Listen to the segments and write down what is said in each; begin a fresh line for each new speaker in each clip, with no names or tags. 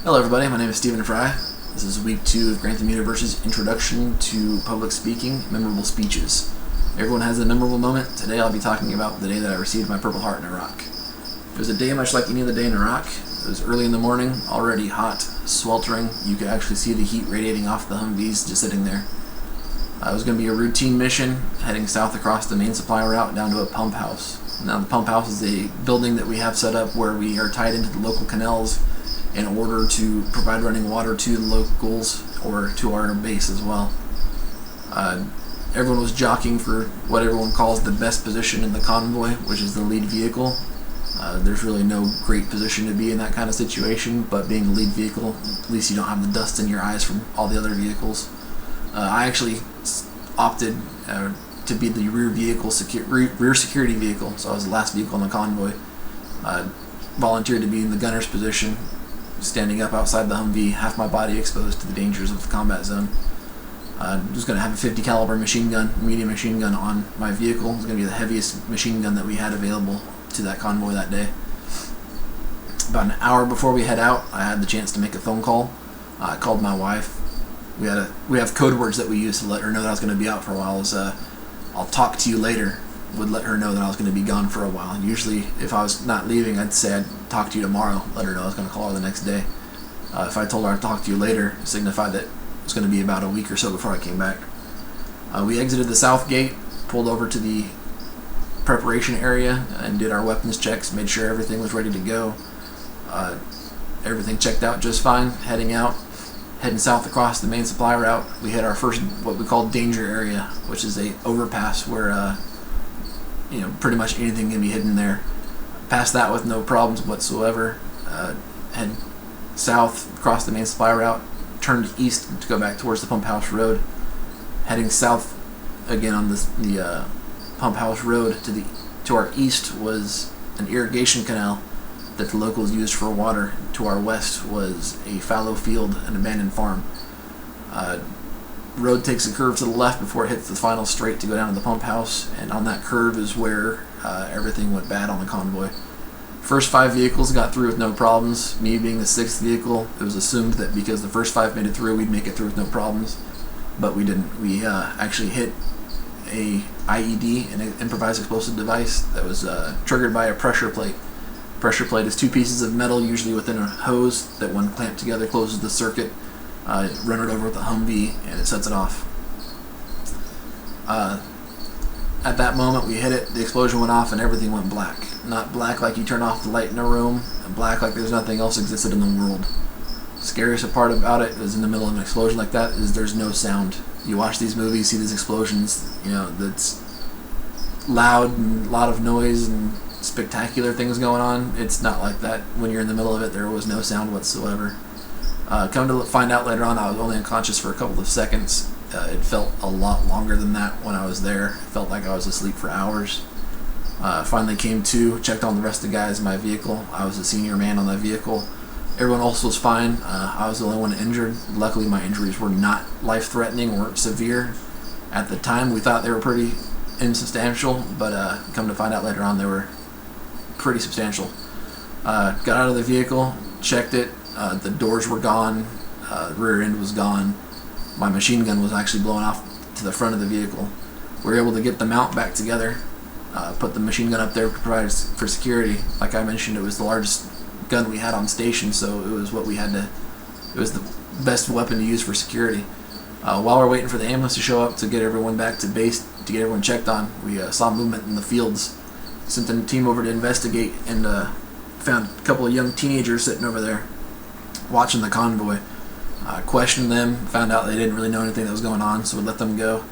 Hello everybody, my name is Stephen Fry. This is week 2 of Grantham University's Introduction to Public Speaking, Memorable Speeches. Everyone has a memorable moment. Today I'll be talking about the day that I received my Purple Heart in Iraq. It was a day much like any other day in Iraq. It was early in the morning, already hot, sweltering. You could actually see the heat radiating off the Humvees just sitting there. It was going to be a routine mission, heading south across the main supply route down to a pump house. Now the pump house is a building that we have set up where we are tied into the local canals in order to provide running water to the locals or to our base as well. Everyone was jockeying for what everyone calls the best position in the convoy, which is the lead vehicle. There's really no great position to be in that kind of situation, but being the lead vehicle, at least you don't have the dust in your eyes from all the other vehicles. I actually opted to be the rear security vehicle, so I was the last vehicle in the convoy. Volunteered to be in the gunner's position, standing up outside the Humvee, half my body exposed to the dangers of the combat zone. I was going to have a 50 caliber machine gun, medium machine gun on my vehicle. It was going to be the heaviest machine gun that we had available to that convoy that day. About an hour before we head out, I had the chance to make a phone call. I called my wife. We have code words that we use to let her know that I was going to be out for a while. I'll talk to you later would let her know that I was going to be gone for a while. Usually if I was not leaving, I'd say I'd talk to you tomorrow, let her know I was going to call her the next day. If I told her I'd talk to you later, it signified that it was going to be about a week or so before I came back. We exited the south gate, pulled over to the preparation area and did our weapons checks, made sure everything was ready to go. Everything checked out just fine. Heading south across the main supply route, we hit our first what we call danger area, which is a overpass where pretty much anything can be hidden there. Past that with no problems whatsoever. Head south across the main supply route, turned east to go back towards the pump house road. Heading south again on the pump house road to our east was an irrigation canal that the locals used for water. To our west was a fallow field, an abandoned farm. Road takes a curve to the left before it hits the final straight to go down to the pump house, and on that curve is where everything went bad on the convoy. First 5 vehicles got through with no problems. Me being the 6th vehicle, it was assumed that because the first 5 made it through, we'd make it through with no problems, but we didn't. We actually hit a IED, an improvised explosive device, that was triggered by a pressure plate. Pressure plate is 2 pieces of metal, usually within a hose, that when clamped together closes the circuit. Run it over with the Humvee and it sets it off. At that moment we hit it, the explosion went off and everything went black. Not black like you turn off the light in a room, and black like there's nothing else existed in the world. Scariest part about it is in the middle of an explosion like that is there's no sound. You watch these movies, see these explosions, that's loud and a lot of noise and spectacular things going on. It's not like that. When you're in the middle of it, there was no sound whatsoever. Come to find out later on, I was only unconscious for a couple of seconds. It felt a lot longer than that when I was there. It felt like I was asleep for hours. Finally came to, checked on the rest of the guys in my vehicle. I was the senior man on that vehicle. Everyone else was fine. I was the only one injured. Luckily my injuries were not life-threatening or severe. At the time we thought they were pretty insubstantial, but come to find out later on they were pretty substantial. Got out of the vehicle, checked it. The doors were gone, the rear end was gone. My machine gun was actually blown off to the front of the vehicle. We were able to get the mount back together, put the machine gun up there to provide for security. Like I mentioned, it was the largest gun we had on station, so it was it was the best weapon to use for security. While we're waiting for the ambulance to show up to get everyone back to base, to get everyone checked on, we saw movement in the fields. Sent a team over to investigate and found a couple of young teenagers sitting over there watching the convoy. Questioned them, found out they didn't really know anything that was going on, so we let them go.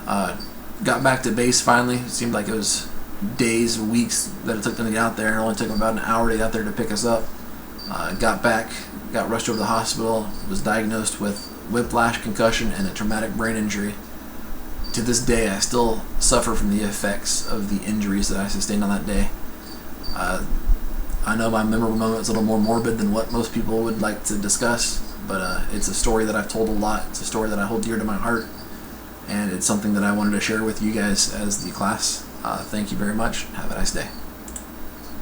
Got back to base finally. It seemed like it was days, weeks that it took them to get out there. It only took them about an hour to get out there to pick us up. Got back, got rushed over to the hospital, was diagnosed with whiplash, concussion, and a traumatic brain injury. To this day, I still suffer from the effects of the injuries that I sustained on that day. I know my memorable moment is a little more morbid than what most people would like to discuss, but it's a story that I've told a lot. It's a story that I hold dear to my heart, and it's something that I wanted to share with you guys as the class. Thank you very much. Have a nice day.